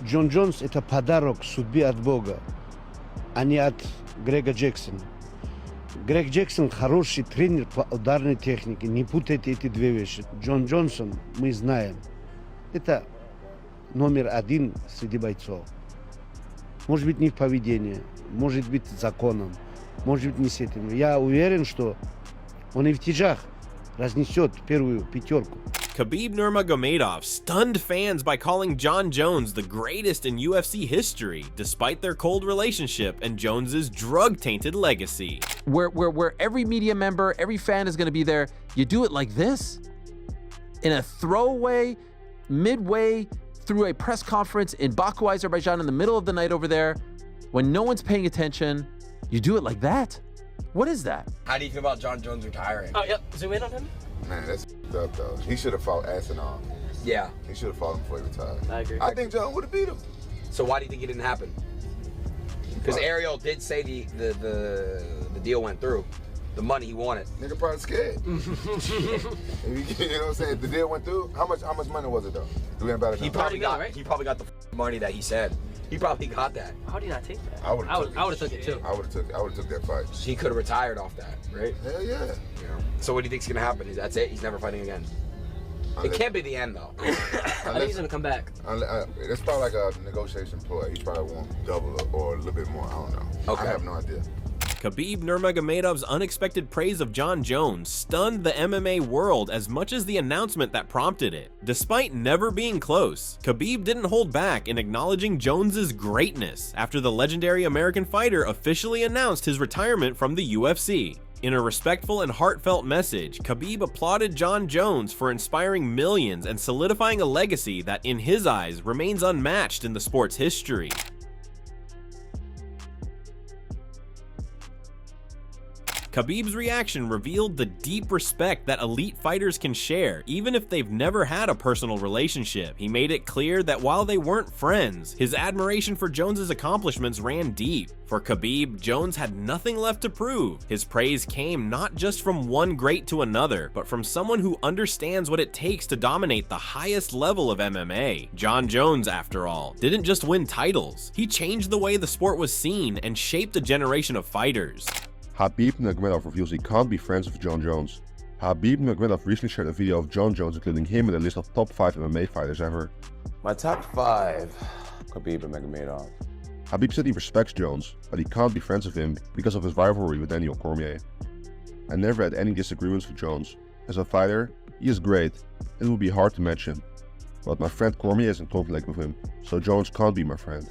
Джон Джонс – это подарок судьбе от Бога, а не от Грега Джексона. Грег Джексон хороший тренер по ударной технике. Не путайте эти две вещи. Джон Джонсон, мы знаем, это номер один среди бойцов. Может быть, не в поведении, может быть, законом, может быть, не с этим. Я уверен, что он и в тяжах разнесет первую пятерку. Khabib Nurmagomedov stunned fans by calling Jon Jones the greatest in UFC history, despite their cold relationship and Jones's drug-tainted legacy. Where every media member, every fan is going to be there, you do it like this? In a throwaway, midway through a press conference in Baku, Azerbaijan, in the middle of the night over there, when no one's paying attention, you do it like that? What is that? How do you feel about Jon Jones retiring? Oh, yep. Zoom in on him. Man, that's up though. He should have fought Aspinall. Yeah. He should have fought him before he retired. I agree. I think John would have beat him. So why do you think it didn't happen? Because Ariel did say the deal went through. The money he wanted. Nigga probably scared. You know what I'm saying? The deal went through. How much money was it though? Do we have about it? He probably got the money that he said. He probably got that. How did he not take that? I would have took it too. I would have took that fight. He could have retired off that, right? Hell yeah. You know. So what do you think's gonna happen? That's it? He's never fighting again. It can't be the end though. I think he's gonna come back. It's probably like a negotiation ploy. He probably won't double or a little bit more. I don't know. Okay. I have no idea. Khabib Nurmagomedov's unexpected praise of Jon Jones stunned the MMA world as much as the announcement that prompted it. Despite never being close, Khabib didn't hold back in acknowledging Jones's greatness after the legendary American fighter officially announced his retirement from the UFC. In a respectful and heartfelt message, Khabib applauded Jon Jones for inspiring millions and solidifying a legacy that, in his eyes, remains unmatched in the sport's history. Khabib's reaction revealed the deep respect that elite fighters can share, even if they've never had a personal relationship. He made it clear that while they weren't friends, his admiration for Jones's accomplishments ran deep. For Khabib, Jones had nothing left to prove. His praise came not just from one great to another, but from someone who understands what it takes to dominate the highest level of MMA. Jon Jones, after all, didn't just win titles. He changed the way the sport was seen and shaped a generation of fighters. Khabib Nurmagomedov reveals he can't be friends with Jon Jones. Khabib Nurmagomedov recently shared a video of Jon Jones including him in a list of top 5 MMA fighters ever. My top 5, Khabib Nurmagomedov. Khabib said he respects Jones, but he can't be friends with him because of his rivalry with Daniel Cormier. I never had any disagreements with Jones. As a fighter, he is great, and it will be hard to match him. But my friend Cormier is in conflict with him, so Jones can't be my friend.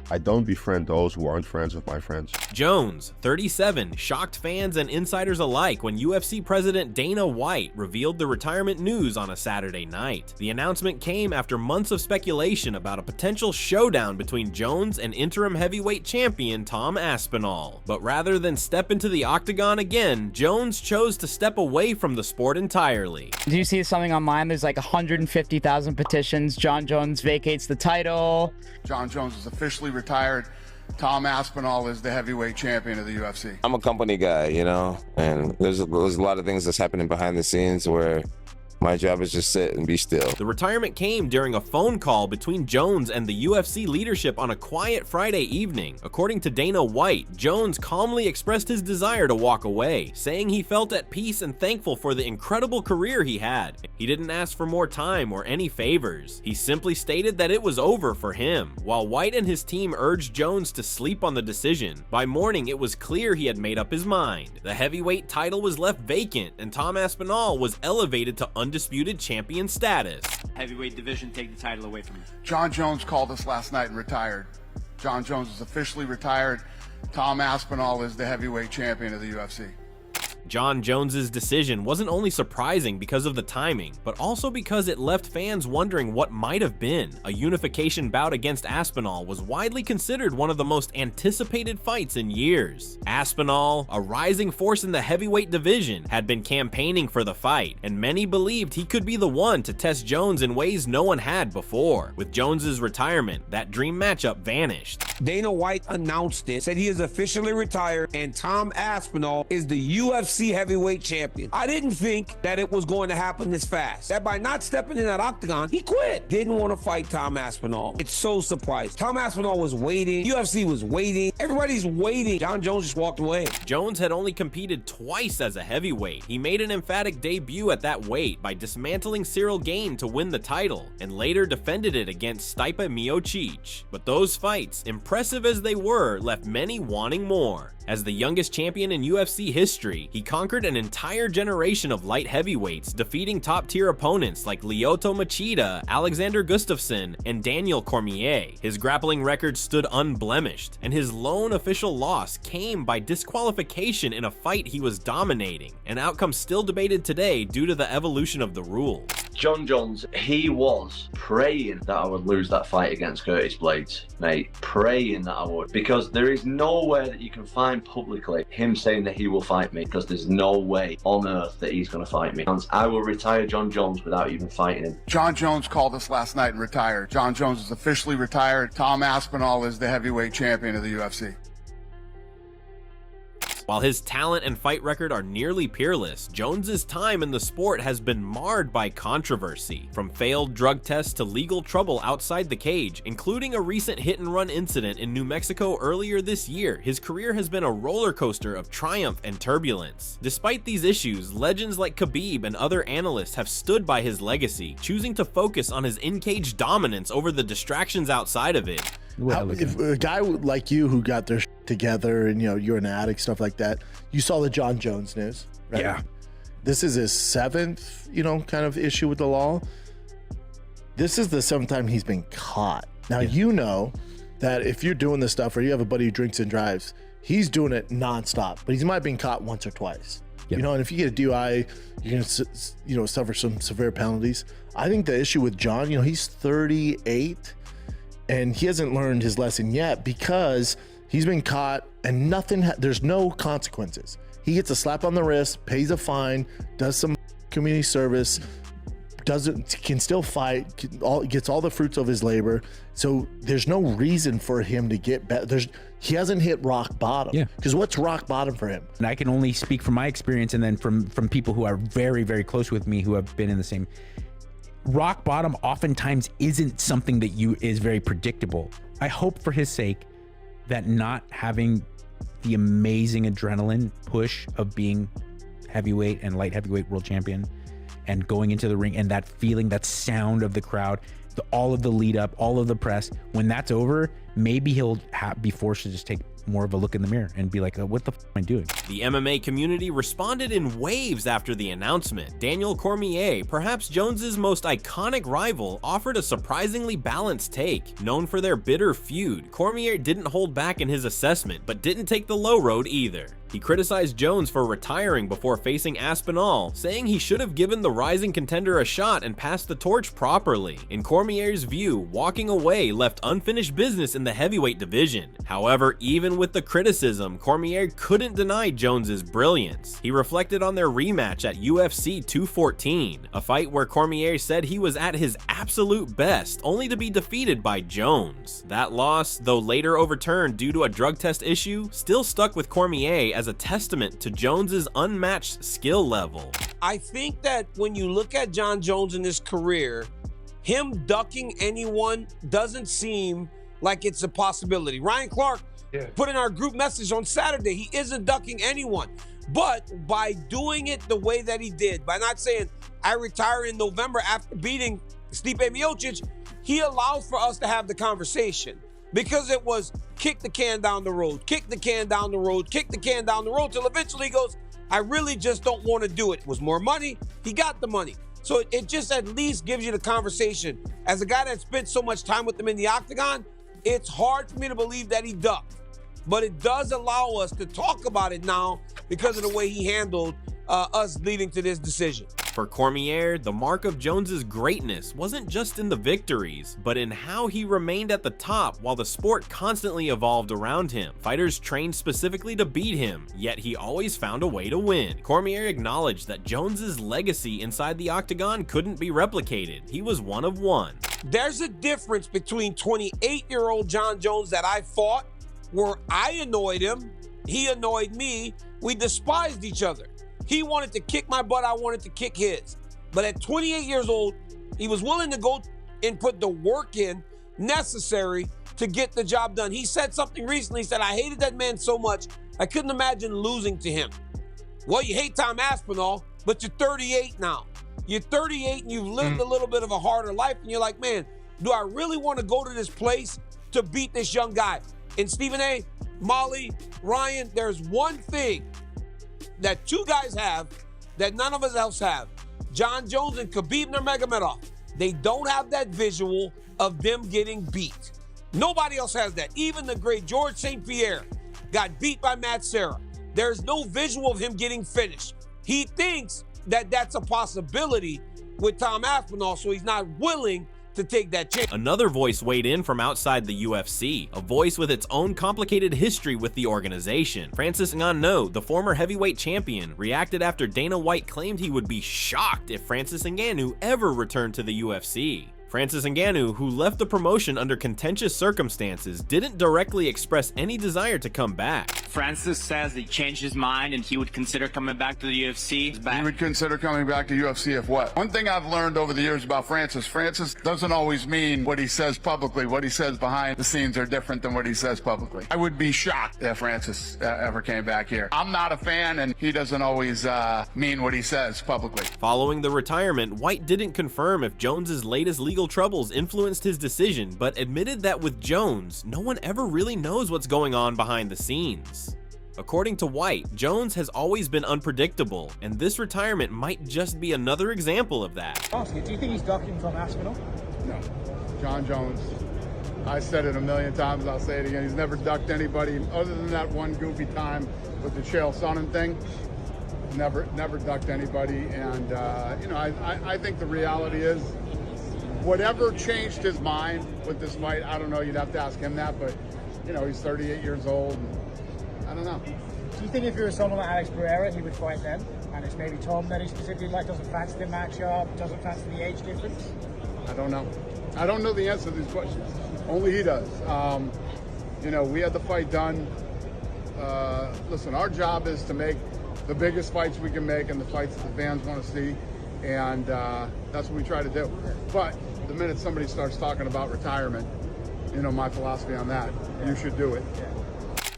I don't befriend those who aren't friends of my friends. Jones, 37, shocked fans and insiders alike when UFC President Dana White revealed the retirement news on a Saturday night. The announcement came after months of speculation about a potential showdown between Jones and interim heavyweight champion Tom Aspinall. But rather than step into the octagon again, Jones chose to step away from the sport entirely. Do you see something online? There's like 150,000 petitions. Jon Jones vacates the title. Jon Jones is officially retired. Tom Aspinall is the heavyweight champion of the UFC. I'm a company guy, you know, and there's a lot of things that's happening behind the scenes where my job is just sit and be still. The retirement came during a phone call between Jones and the UFC leadership on a quiet Friday evening. According to Dana White, Jones calmly expressed his desire to walk away, saying he felt at peace and thankful for the incredible career he had. He didn't ask for more time or any favors. He simply stated that it was over for him. While White and his team urged Jones to sleep on the decision, by morning it was clear he had made up his mind. The heavyweight title was left vacant and Tom Aspinall was elevated to undisputed champion status. Heavyweight division take the title away from him. Jon Jones called us last night and retired. Jon Jones is officially retired. Tom Aspinall is the heavyweight champion of the UFC. Jon Jones's decision wasn't only surprising because of the timing, but also because it left fans wondering what might have been. A unification bout against Aspinall was widely considered one of the most anticipated fights in years. Aspinall, a rising force in the heavyweight division, had been campaigning for the fight, and many believed he could be the one to test Jones in ways no one had before. With Jones's retirement, that dream matchup vanished. Dana White announced it, said he is officially retired, and Tom Aspinall is the UFC heavyweight champion. I didn't think that it was going to happen this fast. That by not stepping in that octagon, he quit. Didn't want to fight Tom Aspinall. It's so surprised. Tom Aspinall was waiting. UFC was waiting. Everybody's waiting. John Jones just walked away. Jones had only competed twice as a heavyweight. He made an emphatic debut at that weight by dismantling Cyril Gane to win the title, and later defended it against Stipe Miocic. But those fights, impressive as they were, left many wanting more. As the youngest champion in UFC history, he conquered an entire generation of light heavyweights, defeating top-tier opponents like Lyoto Machida, Alexander Gustafsson, and Daniel Cormier. His grappling record stood unblemished, and his lone official loss came by disqualification in a fight he was dominating, an outcome still debated today due to the evolution of the rules. John Jones, he was praying that I would lose that fight against Curtis Blades, mate. Praying that I would. Because there is nowhere that you can find publicly him saying that he will fight me, because there's no way on earth that he's going to fight me. I will retire John Jones without even fighting him. John Jones called us last night and retired. John Jones is officially retired. Tom Aspinall is the heavyweight champion of the UFC. While his talent and fight record are nearly peerless, Jones's time in the sport has been marred by controversy, from failed drug tests to legal trouble outside the cage, including a recent hit-and-run incident in New Mexico earlier this year. His career has been a roller coaster of triumph and turbulence. Despite these issues, legends like Khabib and other analysts have stood by his legacy, choosing to focus on his in-cage dominance over the distractions outside of it. If a guy like you who got their together and you're an addict, stuff like that, you saw the John Jones news, right? Yeah. This is his 7th, kind of issue with the law. This is the 7th time he's been caught. Now, you know that if you're doing this stuff or you have a buddy who drinks and drives, he's doing it nonstop, but he might have been caught once or twice. And if you get a DUI, you're going to, suffer some severe penalties. I think the issue with John, he's 38 and he hasn't learned his lesson yet because he's been caught and there's no consequences. He gets a slap on the wrist, pays a fine, does some community service, can still fight, gets all the fruits of his labor. So there's no reason for him to get better. He hasn't hit rock bottom. Yeah. Because what's rock bottom for him? And I can only speak from my experience and then from people who are very, very close with me who have been in the same. Rock bottom oftentimes isn't something that is very predictable. I hope for his sake that not having the amazing adrenaline push of being heavyweight and light heavyweight world champion and going into the ring and that feeling, that sound of the crowd, all of the lead up, all of the press, when that's over, maybe he'll be forced to just take more of a look in the mirror and be like, what the f am I doing? The MMA community responded in waves after the announcement. Daniel Cormier, perhaps Jones's most iconic rival, offered a surprisingly balanced take. Known for their bitter feud, Cormier didn't hold back in his assessment, but didn't take the low road either. He criticized Jones for retiring before facing Aspinall, saying he should have given the rising contender a shot and passed the torch properly. In Cormier's view, walking away left unfinished business in the heavyweight division. However, even with the criticism, Cormier couldn't deny Jones's brilliance. He reflected on their rematch at UFC 214, a fight where Cormier said he was at his absolute best, only to be defeated by Jones. That loss, though later overturned due to a drug test issue, still stuck with Cormier as a testament to Jones's unmatched skill level. I think that when you look at John Jones in his career, him ducking anyone doesn't seem like it's a possibility. Ryan Clark put in our group message on Saturday, he isn't ducking anyone. But by doing it the way that he did, by not saying, I retire in November after beating Stipe Miocic, he allows for us to have the conversation. Because it was kick the can down the road, kick the can down the road, kick the can down the road, till eventually he goes, I really just don't want to do it. It was more money, he got the money. So it just at least gives you the conversation. As a guy that spent so much time with him in the octagon, it's hard for me to believe that he ducked. But it does allow us to talk about it now because of the way he handled us leading to this decision. For Cormier, the mark of Jones's greatness wasn't just in the victories, but in how he remained at the top while the sport constantly evolved around him. Fighters trained specifically to beat him, yet he always found a way to win. Cormier acknowledged that Jones's legacy inside the octagon couldn't be replicated. He was one of one. There's a difference between 28-year-old John Jones that I fought, where I annoyed him, he annoyed me, we despised each other. He wanted to kick my butt, I wanted to kick his. But at 28 years old, he was willing to go and put the work in necessary to get the job done. He said something recently, he said, I hated that man so much, I couldn't imagine losing to him. Well, you hate Tom Aspinall, but you're 38 now. You're 38 and you've lived a little bit of a harder life, and you're like, man, do I really want to go to this place to beat this young guy? And Stephen A., Molly, Ryan, there's one thing that two guys have that none of us else have. John Jones and Khabib Nurmagomedov. They don't have that visual of them getting beat. Nobody else has that. Even the great George St. Pierre got beat by Matt Serra. There's no visual of him getting finished. He thinks that that's a possibility with Tom Aspinall, so he's not willing to take that chance. Another voice weighed in from outside the UFC, a voice with its own complicated history with the organization. Francis Ngannou, the former heavyweight champion, reacted after Dana White claimed he would be shocked if Francis Ngannou ever returned to the UFC. Francis Ngannou, who left the promotion under contentious circumstances, didn't directly express any desire to come back. Francis says he changed his mind and he would consider coming back to the UFC. He would consider coming back to UFC if what? One thing I've learned over the years about Francis doesn't always mean what he says publicly. What he says behind the scenes are different than what he says publicly. I would be shocked if Francis ever came back here. I'm not a fan, and he doesn't always mean what he says publicly. Following the retirement, White didn't confirm if Jones's latest legal troubles influenced his decision, but admitted that with Jones, no one ever really knows what's going on behind the scenes. According to White, Jones has always been unpredictable, and this retirement might just be another example of that. Ask you, do you think he's ducking Tom Aspinall? No. John Jones, I said it a million times, I'll say it again, he's never ducked anybody other than that one goofy time with the Chael Sonnen thing. Never ducked anybody, and I think the reality is, whatever changed his mind with this fight, I don't know, you'd have to ask him that, but, he's 38 years old, and I don't know. Do you think if you were someone like Alex Pereira, he would fight then? And it's maybe Tom that he specifically doesn't fancy the matchup, doesn't fancy the age difference? I don't know. I don't know the answer to these questions. Only he does. We had the fight done. Listen, our job is to make the biggest fights we can make and the fights that the fans want to see, and that's what we try to do. But the minute somebody starts talking about retirement, my philosophy on that, you should do it.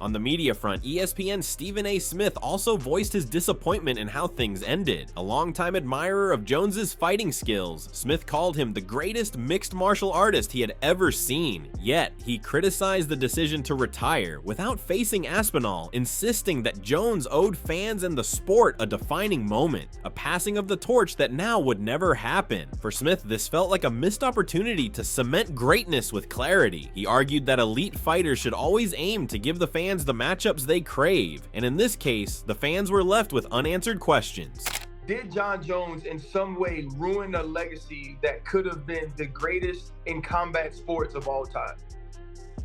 On the media front, ESPN's Stephen A. Smith also voiced his disappointment in how things ended. A longtime admirer of Jones's fighting skills, Smith called him the greatest mixed martial artist he had ever seen. Yet, he criticized the decision to retire without facing Aspinall, insisting that Jones owed fans and the sport a defining moment, a passing of the torch that now would never happen. For Smith, this felt like a missed opportunity to cement greatness with clarity. He argued that elite fighters should always aim to give the fans the matchups they crave, and in this case, the fans were left with unanswered questions. Did John Jones in some way ruin a legacy that could have been the greatest in combat sports of all time?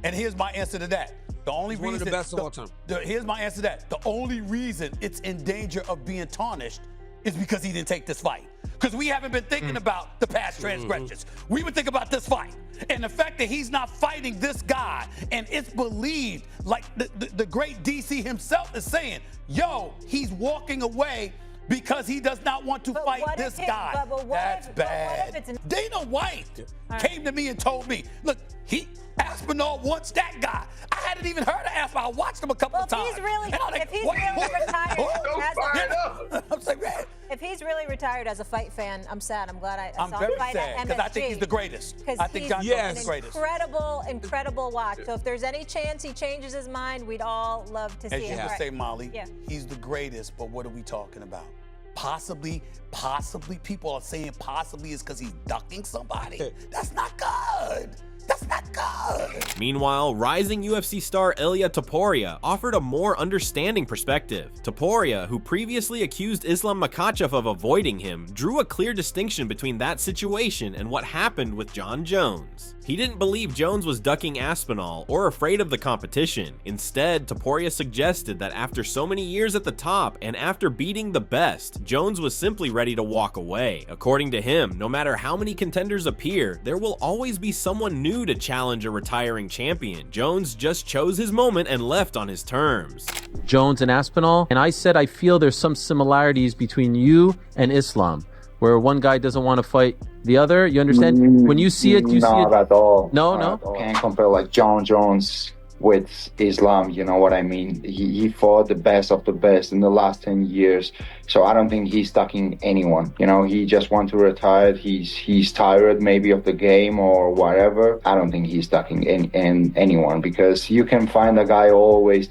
And here's my answer to that. The only reason, one of the best of all time. Here's my answer to that. The only reason it's in danger of being tarnished is because he didn't take this fight. Because we haven't been thinking about the past transgressions. We would think about this fight. And the fact that he's not fighting this guy, and it's believed, like the great DC himself is saying, yo, he's walking away because he does not want to fight this guy. That's bad. Dana White came to me and told me, look, Aspinall wants that guy. I hadn't even heard of Aspinall. I watched him a couple of times. If he's really retired as a fight fan, I'm sad. I'm glad I saw him fight at MSG. Because I think he's the greatest. I think John Jones is the greatest. Incredible watch. So if there's any chance he changes his mind, we'd all love to see it. As you say, Molly, he's the greatest, but what are we talking about? Possibly, people are saying possibly is because he's ducking somebody. That's not good. That's not good. Meanwhile, rising UFC star Ilia Topuria offered a more understanding perspective. Topuria, who previously accused Islam Makhachev of avoiding him, drew a clear distinction between that situation and what happened with Jon Jones. He didn't believe Jones was ducking Aspinall or afraid of the competition. Instead, Topuria suggested that after so many years at the top and after beating the best, Jones was simply ready to walk away. According to him, no matter how many contenders appear, there will always be someone new to challenge a retiring champion. Jones just chose his moment and left on his terms. Jones and Aspinall, and I said I feel there's some similarities between you and Islam, where one guy doesn't want to fight the other. You understand? When you see it, you see it. Not at all. No, Not no. at all. Can't compare like Jon Jones with Islam, you know what I mean? He fought the best of the best in the last 10 years. So I don't think he's stucking anyone. You know, he just wants to retire. He's tired maybe of the game or whatever. I don't think he's stucking anyone, because you can find a guy always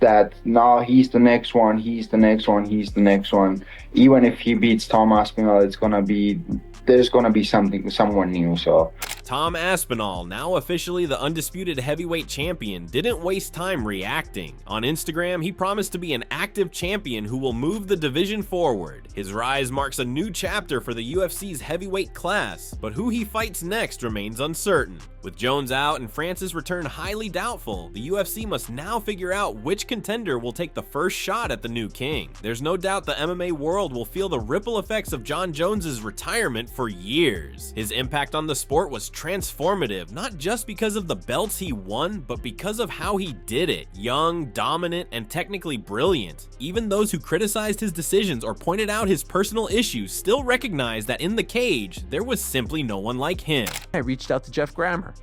that, no, he's the next one, he's the next one, he's the next one. Even if he beats Tom Aspinall, there's gonna be someone new. So Tom Aspinall, now officially the undisputed heavyweight champion, didn't waste time reacting. On Instagram, he promised to be an active champion who will move the division forward. His rise marks a new chapter for the UFC's heavyweight class, but who he fights next remains uncertain. With Jones out and Francis' return highly doubtful, the UFC must now figure out which contender will take the first shot at the new king. There's no doubt the MMA world will feel the ripple effects of Jon Jones' retirement for years. His impact on the sport was transformative, not just because of the belts he won, but because of how he did it. Young, dominant, and technically brilliant. Even those who criticized his decisions or pointed out his personal issues still recognized that in the cage, there was simply no one like him. I reached out to Jeff Grammer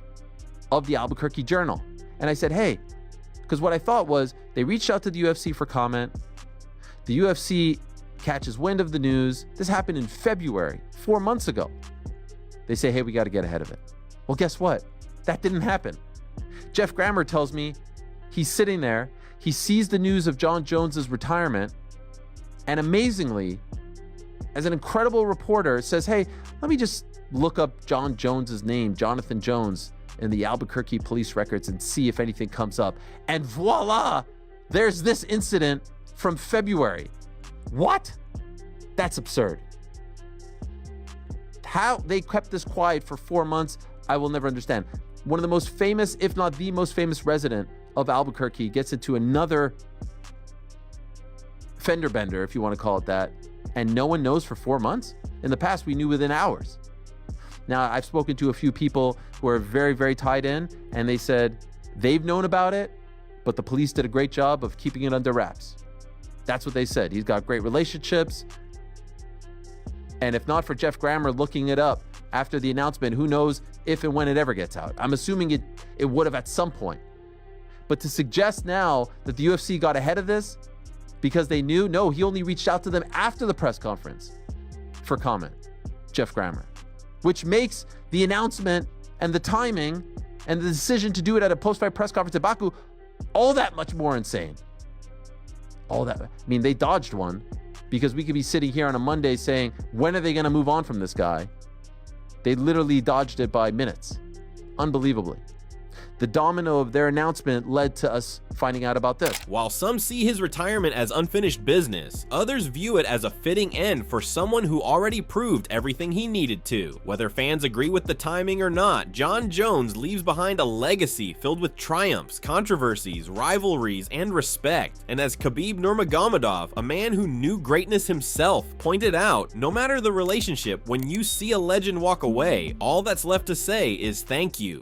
of the Albuquerque Journal, and I said, hey, because what I thought was they reached out to the UFC for comment. The UFC catches wind of the news. This happened in February, 4 months ago. They say, hey, we got to get ahead of it. Well, guess what? That didn't happen. Jeff Grammer tells me he's sitting there. He sees the news of Jon Jones's retirement, and amazingly, as an incredible reporter, says, hey, let me just look up Jon Jones's name, Jonathan Jones, in the Albuquerque police records and see if anything comes up. And voila, there's this incident from February. What? That's absurd. How they kept this quiet for 4 months, I will never understand. One of the most famous, if not the most famous resident of Albuquerque gets into another fender bender, if you want to call it that, and no one knows for 4 months? In the past, we knew within hours. Now, I've spoken to a few people who are very, very tied in, and they said they've known about it, but the police did a great job of keeping it under wraps. That's what they said. He's got great relationships. And if not for Jeff Grammer looking it up after the announcement, who knows if and when it ever gets out. I'm assuming it would have at some point. But to suggest now that the UFC got ahead of this because they knew, no, he only reached out to them after the press conference for comment, Jeff Grammer, which makes the announcement and the timing and the decision to do it at a post-fight press conference at Baku all that much more insane. All that. I mean, they dodged one, because we could be sitting here on a Monday saying, when are they going to move on from this guy? They literally dodged it by minutes. Unbelievably. The domino of their announcement led to us finding out about this. While some see his retirement as unfinished business, others view it as a fitting end for someone who already proved everything he needed to. Whether fans agree with the timing or not, Jon Jones leaves behind a legacy filled with triumphs, controversies, rivalries, and respect. And as Khabib Nurmagomedov, a man who knew greatness himself, pointed out, no matter the relationship, when you see a legend walk away, all that's left to say is thank you.